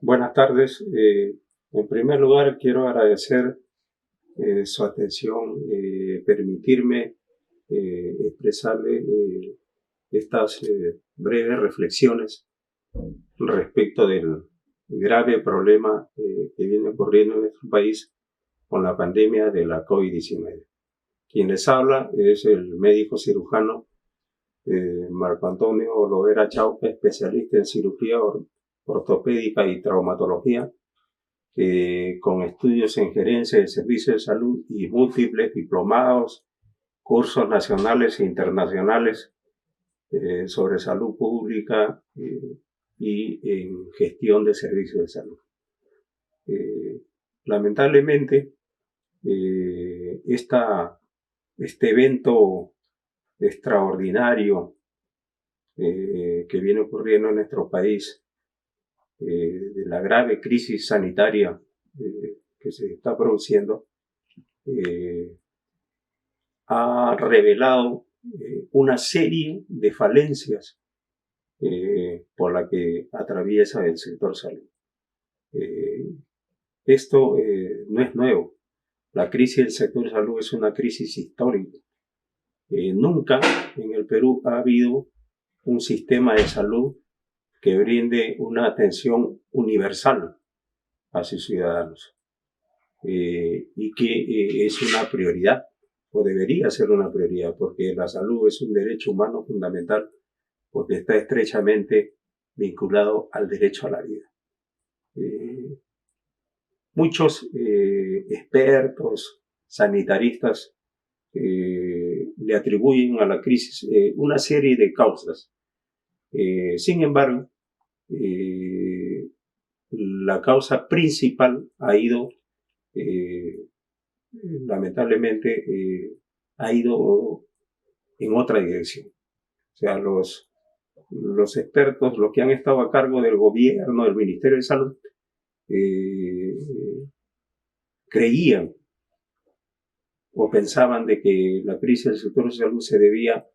Buenas tardes. En primer lugar, quiero agradecer su atención, permitirme expresarle estas breves reflexiones respecto del grave problema que viene ocurriendo en nuestro país con la pandemia de la COVID-19. Quien les habla es el médico cirujano Marco Antonio Lovera Chauca, especialista en cirugía ortopédica y traumatología, con estudios en gerencia de servicios de salud y múltiples diplomados, cursos nacionales e internacionales sobre salud pública y en gestión de servicios de salud. Lamentablemente, este evento extraordinario que viene ocurriendo en nuestro país, de la grave crisis sanitaria que se está produciendo, ha revelado una serie de falencias por la que atraviesa el sector salud. Esto no es nuevo. La crisis del sector salud es una crisis histórica. Nunca en el Perú ha habido un sistema de salud que brinde una atención universal a sus ciudadanos y que es una prioridad, o debería ser una prioridad, porque la salud es un derecho humano fundamental, porque está estrechamente vinculado al derecho a la vida. Muchos expertos, sanitaristas, le atribuyen a la crisis una serie de causas. Sin embargo, la causa principal ha ido, lamentablemente, ha ido en otra dirección. O sea, los expertos, los que han estado a cargo del gobierno, del Ministerio de Salud, creían o pensaban de que la crisis del sector de salud se debía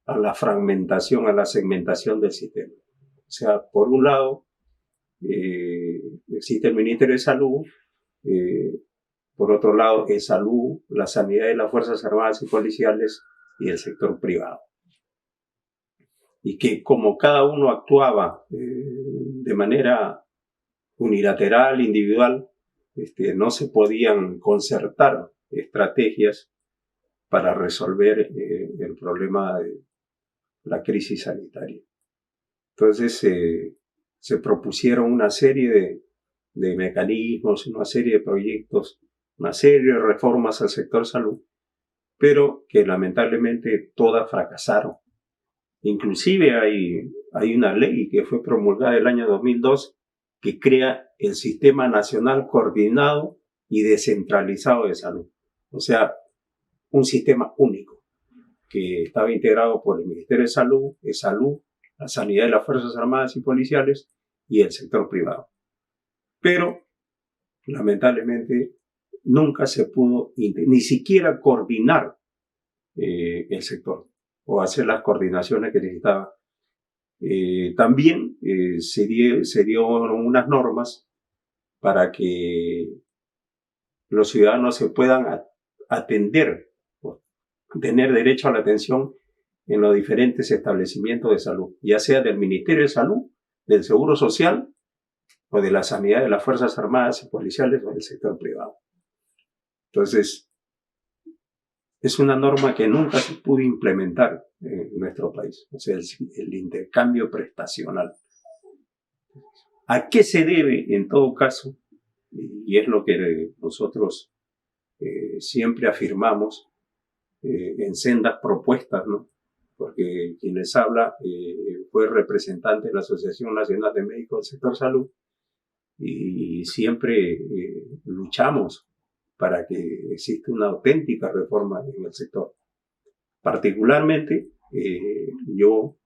a la fragmentación, a la segmentación del sistema. O sea, por un lado, existe el Ministerio de Salud, por otro lado, es salud, la sanidad de las Fuerzas Armadas y Policiales y el sector privado. Y que como cada uno actuaba de manera unilateral, individual, no se podían concertar estrategias para resolver el problema de la crisis sanitaria. Entonces se propusieron una serie de mecanismos, una serie de proyectos, una serie de reformas al sector salud, pero que lamentablemente todas fracasaron. Inclusive hay una ley que fue promulgada el año 2002 que crea el Sistema Nacional Coordinado y Descentralizado de Salud. O sea, un sistema único que estaba integrado por el Ministerio de Salud, la sanidad de las Fuerzas Armadas y Policiales y el sector privado. Pero, lamentablemente, nunca se pudo ni siquiera coordinar el sector o hacer las coordinaciones que necesitaba. También se dieron unas normas para que los ciudadanos se puedan atender, tener derecho a la atención en los diferentes establecimientos de salud, ya sea del Ministerio de Salud, del Seguro Social o de la sanidad de las Fuerzas Armadas y Policiales o del sector privado. Entonces, es una norma que nunca se pudo implementar en nuestro país, o sea, el intercambio prestacional. ¿A qué se debe, en todo caso? Y es lo que nosotros siempre afirmamos en sendas propuestas, ¿no? Porque quien les habla fue representante de la Asociación Nacional de Médicos del Sector Salud y siempre luchamos para que exista una auténtica reforma en el sector. Particularmente, yo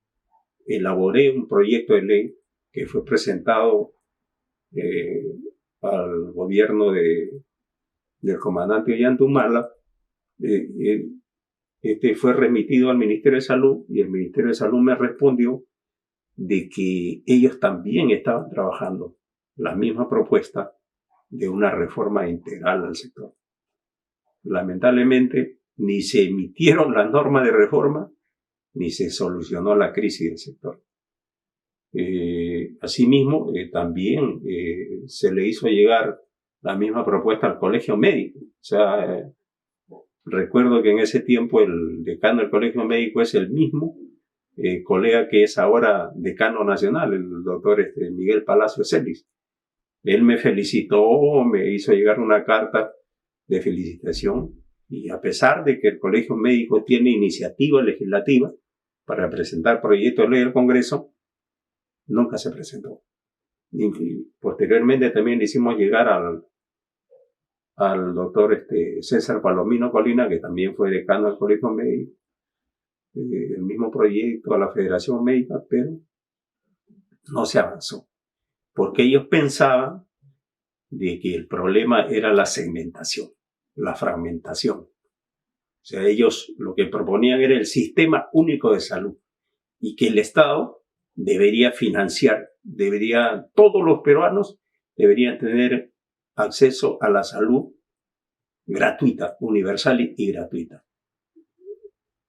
elaboré un proyecto de ley que fue presentado al gobierno del comandante Ollantumala. Fue remitido al Ministerio de Salud y el Ministerio de Salud me respondió de que ellos también estaban trabajando la misma propuesta de una reforma integral al sector. Lamentablemente, ni se emitieron las normas de reforma, ni se solucionó la crisis del sector. Asimismo, también se le hizo llegar la misma propuesta al colegio médico. O sea, recuerdo que en ese tiempo el decano del colegio médico es el mismo colega que es ahora decano nacional, el doctor Miguel Palacio Celis. Él me felicitó, me hizo llegar una carta de felicitación, y a pesar de que el colegio médico tiene iniciativa legislativa para presentar proyectos de ley al Congreso, nunca se presentó. Y posteriormente también le hicimos llegar al doctor César Palomino Colina, que también fue decano del colegio médico, el mismo proyecto a la Federación Médica, pero no se avanzó, porque ellos pensaban de que el problema era la segmentación, la fragmentación. O sea, ellos lo que proponían era el sistema único de salud y que el Estado debería financiar, todos los peruanos deberían tener acceso a la salud gratuita, universal y gratuita.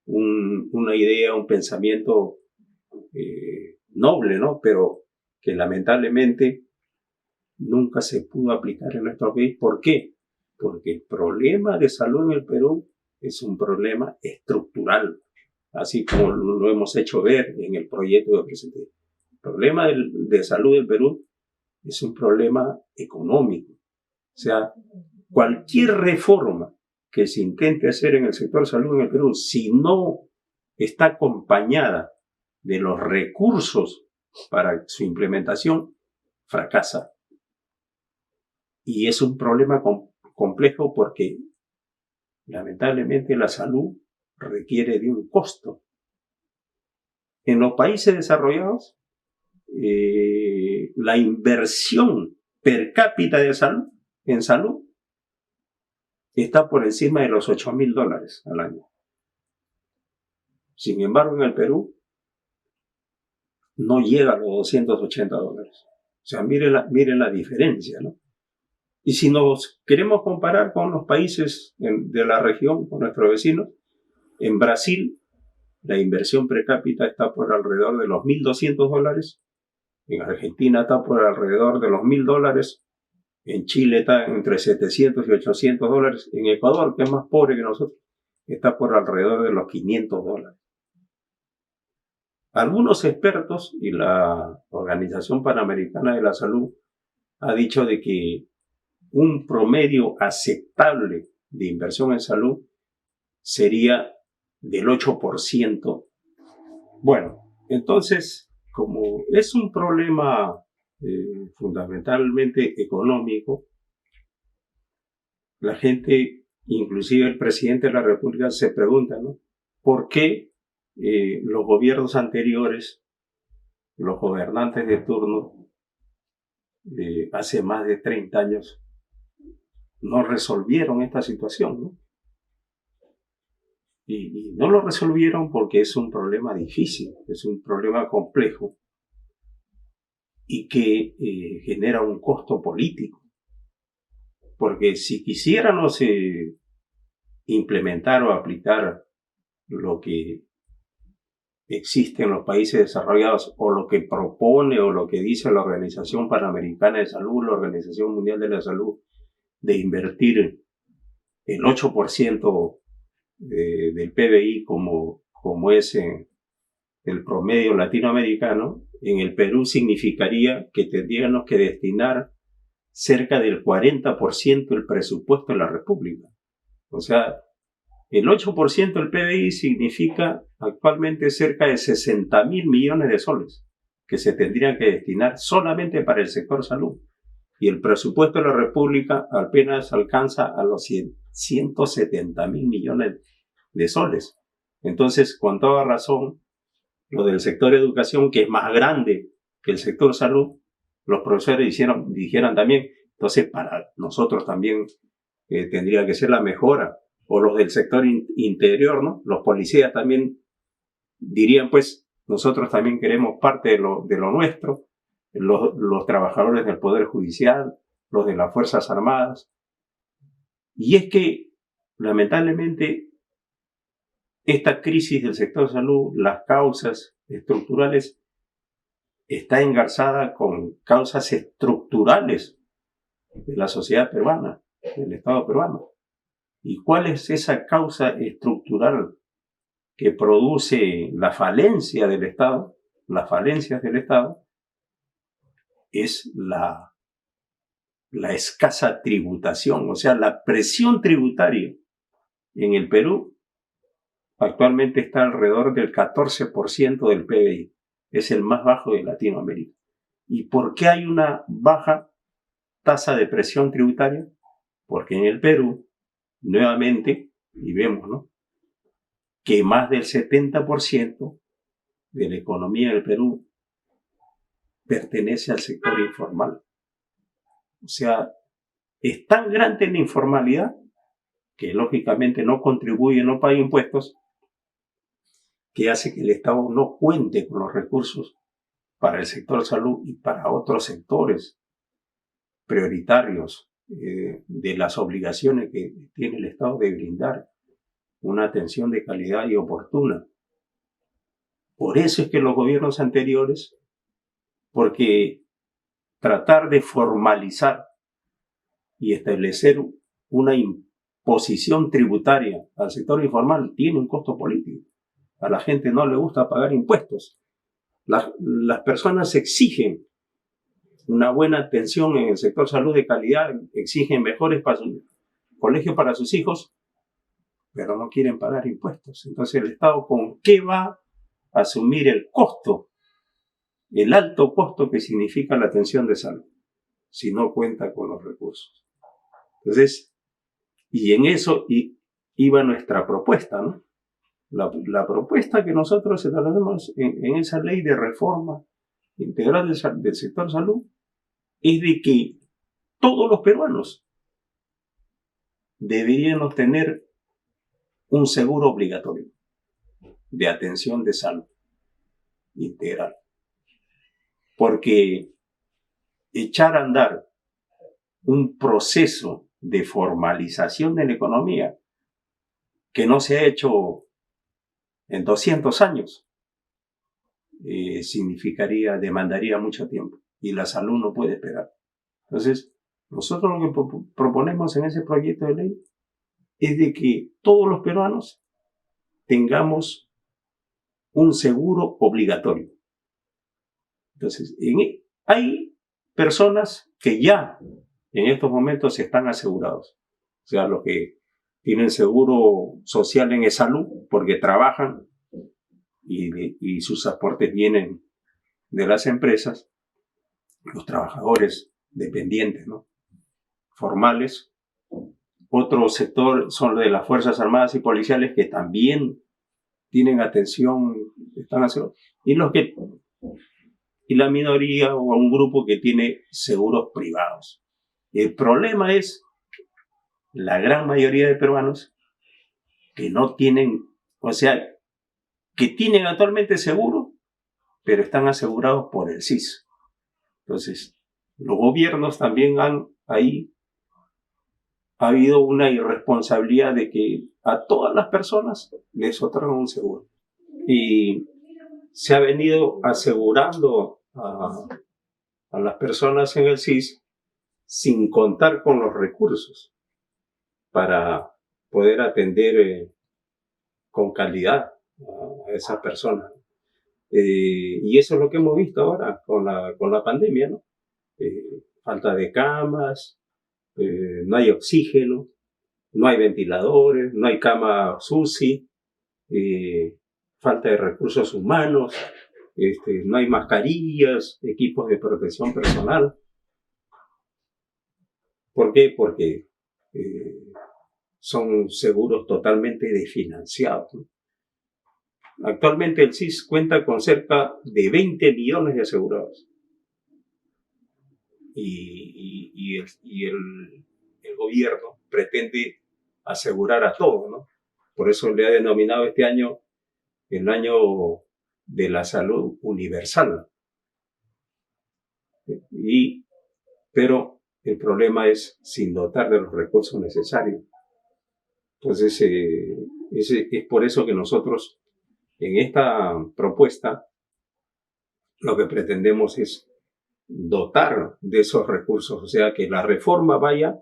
Una idea, un pensamiento noble, ¿no? Pero que lamentablemente nunca se pudo aplicar en nuestro país. ¿Por qué? Porque el problema de salud en el Perú es un problema estructural, así como lo hemos hecho ver en el proyecto que presenté. El problema de salud del Perú es un problema económico. O sea, cualquier reforma que se intente hacer en el sector salud en el Perú, si no está acompañada de los recursos para su implementación, fracasa. Y es un problema complejo porque lamentablemente la salud requiere de un costo. En los países desarrollados, la inversión per cápita en salud está por encima de los $8,000 al año. Sin embargo, en el Perú no llega a los $280. O sea, miren la diferencia, ¿no? Y si nos queremos comparar con los países de la región, con nuestros vecinos, en Brasil la inversión per cápita está por alrededor de los $1,200, en Argentina está por alrededor de los $1,000, en Chile está entre $700 y $800, en Ecuador, que es más pobre que nosotros, está por alrededor de los $500. Algunos expertos y la Organización Panamericana de la Salud ha dicho de que un promedio aceptable de inversión en salud sería del 8%. Bueno, entonces, como es un problema fundamentalmente económico, la gente, inclusive el presidente de la República, se pregunta, ¿no? ¿Por qué los gobiernos anteriores, los gobernantes de turno, hace más de 30 años, no resolvieron esta situación, ¿no? Y no lo resolvieron porque es un problema difícil, es un problema complejo y que genera un costo político. Porque si quisiéramos implementar o aplicar lo que existe en los países desarrollados o lo que propone o lo que dice la Organización Panamericana de Salud, la Organización Mundial de la Salud, de invertir el 8% del PBI como es el promedio latinoamericano, en el Perú significaría que tendríamos que destinar cerca del 40% del presupuesto de la República. O sea, el 8% del PBI significa actualmente cerca de 60.000 millones de soles que se tendrían que destinar solamente para el sector salud. Y el presupuesto de la República apenas alcanza a los 170.000 millones de soles. Entonces, con toda razón, lo del sector educación, que es más grande que el sector salud, los profesores dijeran también, entonces para nosotros también tendría que ser la mejora. O los del sector interior, ¿no? Los policías también dirían, pues, nosotros también queremos parte de lo nuestro. los trabajadores del Poder Judicial, los de las Fuerzas Armadas. Y es que, lamentablemente, esta crisis del sector salud, las causas estructurales, está engarzada con causas estructurales de la sociedad peruana, del Estado peruano. ¿Y cuál es esa causa estructural que produce la falencia del Estado? Las falencias del Estado es la escasa tributación, o sea, la presión tributaria en el Perú actualmente está alrededor del 14% del PBI. Es el más bajo de Latinoamérica. ¿Y por qué hay una baja tasa de presión tributaria? Porque en el Perú, nuevamente, y vemos, ¿no?, que más del 70% de la economía del Perú pertenece al sector informal. O sea, es tan grande la informalidad que lógicamente no contribuye, no paga impuestos, que hace que el Estado no cuente con los recursos para el sector salud y para otros sectores prioritarios de las obligaciones que tiene el Estado de brindar una atención de calidad y oportuna. Por eso es que los gobiernos anteriores, porque tratar de formalizar y establecer una imposición tributaria al sector informal tiene un costo político. A la gente no le gusta pagar impuestos. Las personas exigen una buena atención en el sector salud de calidad, exigen mejores colegios para sus hijos, pero no quieren pagar impuestos. Entonces el Estado, ¿con qué va a asumir el costo, el alto costo que significa la atención de salud, si no cuenta con los recursos? Entonces, y en eso iba nuestra propuesta, ¿no? La propuesta que nosotros establecemos en esa ley de reforma integral del sector salud es de que todos los peruanos deberíamos tener un seguro obligatorio de atención de salud integral. Porque echar a andar un proceso de formalización de la economía que no se ha hecho en 200 años, demandaría mucho tiempo y la salud no puede esperar. Entonces, nosotros lo que proponemos en ese proyecto de ley es de que todos los peruanos tengamos un seguro obligatorio. Entonces, hay personas que ya en estos momentos están asegurados. O sea, los que tienen seguro social en salud porque trabajan y sus aportes vienen de las empresas, los trabajadores dependientes, ¿no?, formales. Otro sector son los de las Fuerzas Armadas y Policiales que también tienen atención, están asegurados. Y la minoría o un grupo que tiene seguros privados. El problema es la gran mayoría de peruanos que no tienen, o sea, que tienen actualmente seguro, pero están asegurados por el SIS. Entonces, los gobiernos también ha habido una irresponsabilidad de que a todas las personas les otorgan un seguro. Y se ha venido asegurando a las personas en el SIS sin contar con los recursos para poder atender con calidad a esas personas. Y eso es lo que hemos visto ahora con la pandemia, ¿no? Falta de camas, no hay oxígeno, no hay ventiladores, no hay camas UCI, falta de recursos humanos, no hay mascarillas, equipos de protección personal. ¿Por qué? Porque son seguros totalmente desfinanciados, ¿no? Actualmente el SIS cuenta con cerca de 20 millones de asegurados. Y el gobierno pretende asegurar a todos, ¿no? Por eso le ha denominado este año el año de la salud universal. Pero el problema es sin dotar de los recursos necesarios. Entonces, es por eso que nosotros en esta propuesta lo que pretendemos es dotar de esos recursos, o sea, que la reforma vaya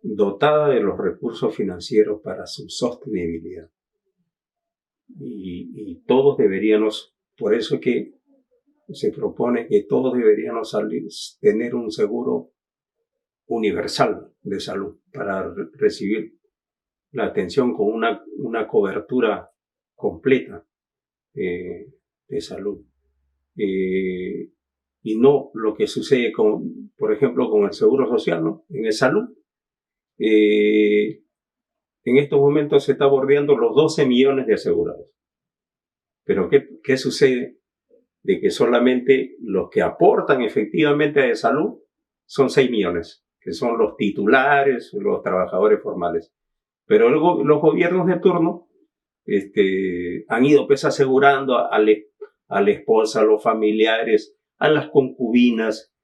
dotada de los recursos financieros para su sostenibilidad. Y todos deberíamos, por eso que se propone que todos deberíamos tener un seguro universal de salud para recibir la atención con una cobertura completa de salud. Y no lo que sucede por ejemplo, con el seguro social, ¿no? En el salud, en estos momentos se está bordeando los 12 millones de asegurados. Pero ¿qué sucede? De que solamente los que aportan efectivamente a la salud son 6 millones, que son los titulares, los trabajadores formales. Pero los gobiernos de turno han ido pues asegurando a la esposa, a los familiares, a las concubinas,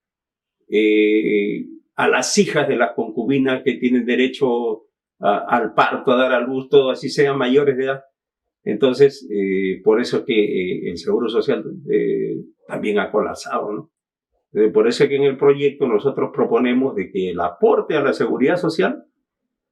a las hijas de las concubinas que tienen derecho al parto, a dar a luz, todo así sean mayores de edad. Entonces, por eso es que el Seguro Social también ha colapsado, ¿no? Por eso es que en el proyecto nosotros proponemos de que el aporte a la seguridad social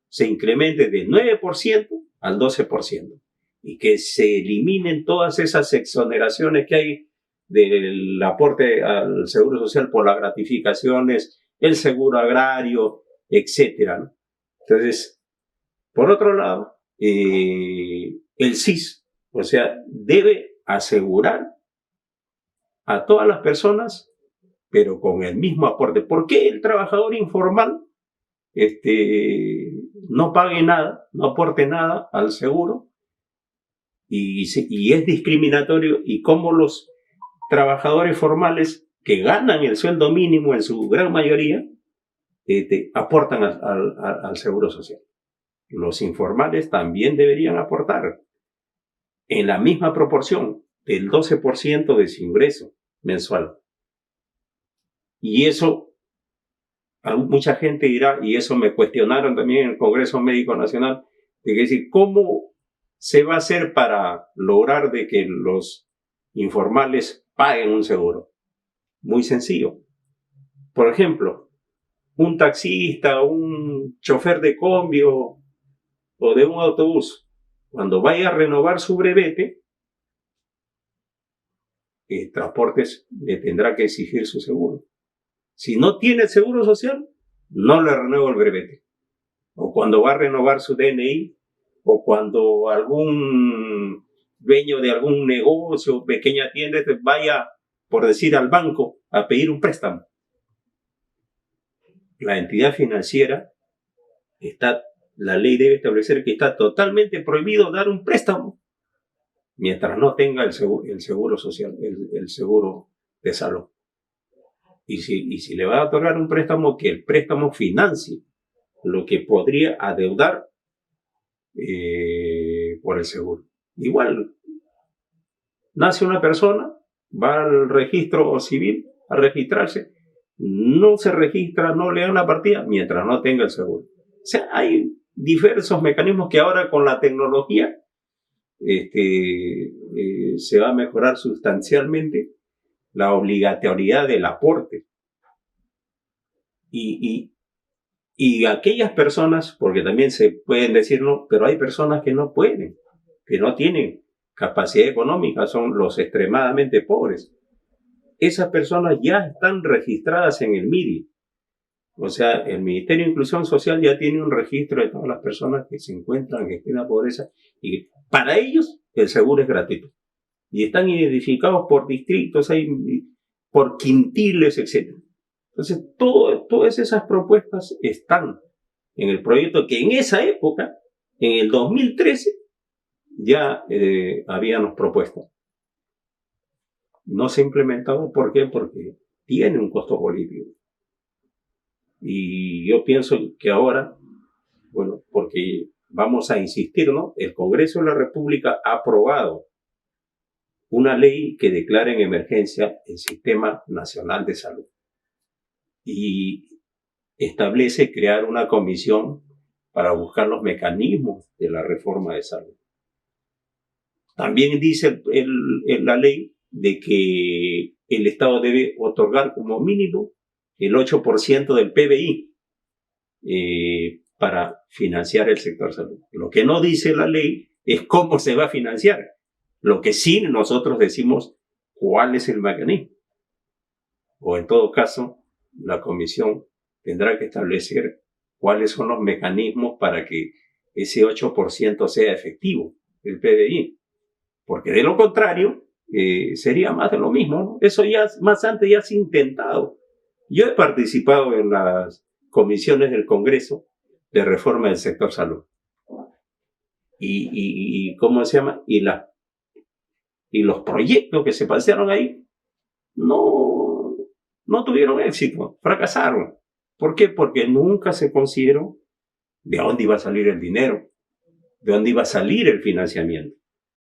se incremente del 9% al 12% y que se eliminen todas esas exoneraciones que hay del aporte al Seguro Social por las gratificaciones, el seguro agrario, etcétera, ¿no? Entonces, por otro lado, el SIS, o sea, debe asegurar a todas las personas, pero con el mismo aporte. ¿Por qué el trabajador informal no pague nada, no aporte nada al seguro? Y es discriminatorio, y cómo los trabajadores formales que ganan el sueldo mínimo en su gran mayoría aportan al Seguro Social. Los informales también deberían aportar en la misma proporción del 12% de su ingreso mensual. Y eso, mucha gente dirá, y eso me cuestionaron también en el Congreso Médico Nacional, de que decir, ¿cómo se va a hacer para lograr de que los informales paguen un seguro? Muy sencillo. Por ejemplo, un taxista, un chofer de combi o de un autobús, cuando vaya a renovar su brevete, Transportes le tendrá que exigir su seguro. Si no tiene seguro social, no le renueva el brevete. O cuando va a renovar su DNI, o cuando algún dueño de algún negocio, pequeña tienda, vaya, por decir, al banco a pedir un préstamo. La entidad financiera la ley debe establecer que está totalmente prohibido dar un préstamo mientras no tenga el seguro social, el seguro de salud. Y si le va a otorgar un préstamo, que el préstamo financie lo que podría adeudar por el seguro. Igual, nace una persona, va al registro civil a registrarse, no se registra, no le dan la partida mientras no tenga el seguro. O sea, hay diversos mecanismos que ahora con la tecnología se va a mejorar sustancialmente la obligatoriedad del aporte. Y aquellas personas, porque también se pueden decir no, pero hay personas que no pueden, que no tienen capacidad económica, son los extremadamente pobres. Esas personas ya están registradas en el MIDI. O sea, el Ministerio de Inclusión Social ya tiene un registro de todas las personas que se encuentran en extrema pobreza, y para ellos el seguro es gratuito. Y están identificados por distritos, por quintiles, etc. Entonces, todas esas propuestas están en el proyecto que en esa época, en el 2013, ya habíamos propuesto. No se ha implementado, ¿por qué? Porque tiene un costo político. Y yo pienso que ahora, bueno, porque vamos a insistir, ¿no? El Congreso de la República ha aprobado una ley que declare en emergencia el Sistema Nacional de Salud y establece crear una comisión para buscar los mecanismos de la reforma de salud. También dice la ley de que el Estado debe otorgar como mínimo el 8% del PBI para financiar el sector salud. Lo que no dice la ley es cómo se va a financiar. Lo que sí nosotros decimos cuál es el mecanismo. O en todo caso, la comisión tendrá que establecer cuáles son los mecanismos para que ese 8% sea efectivo, el PBI. Porque de lo contrario, sería más de lo mismo, ¿no? Eso ya más antes ya se ha intentado. Yo he participado en las comisiones del Congreso de reforma del sector salud. Y ¿cómo se llama? Y los proyectos que se pasearon ahí no tuvieron éxito, fracasaron. ¿Por qué? Porque nunca se consideró de dónde iba a salir el dinero, de dónde iba a salir el financiamiento.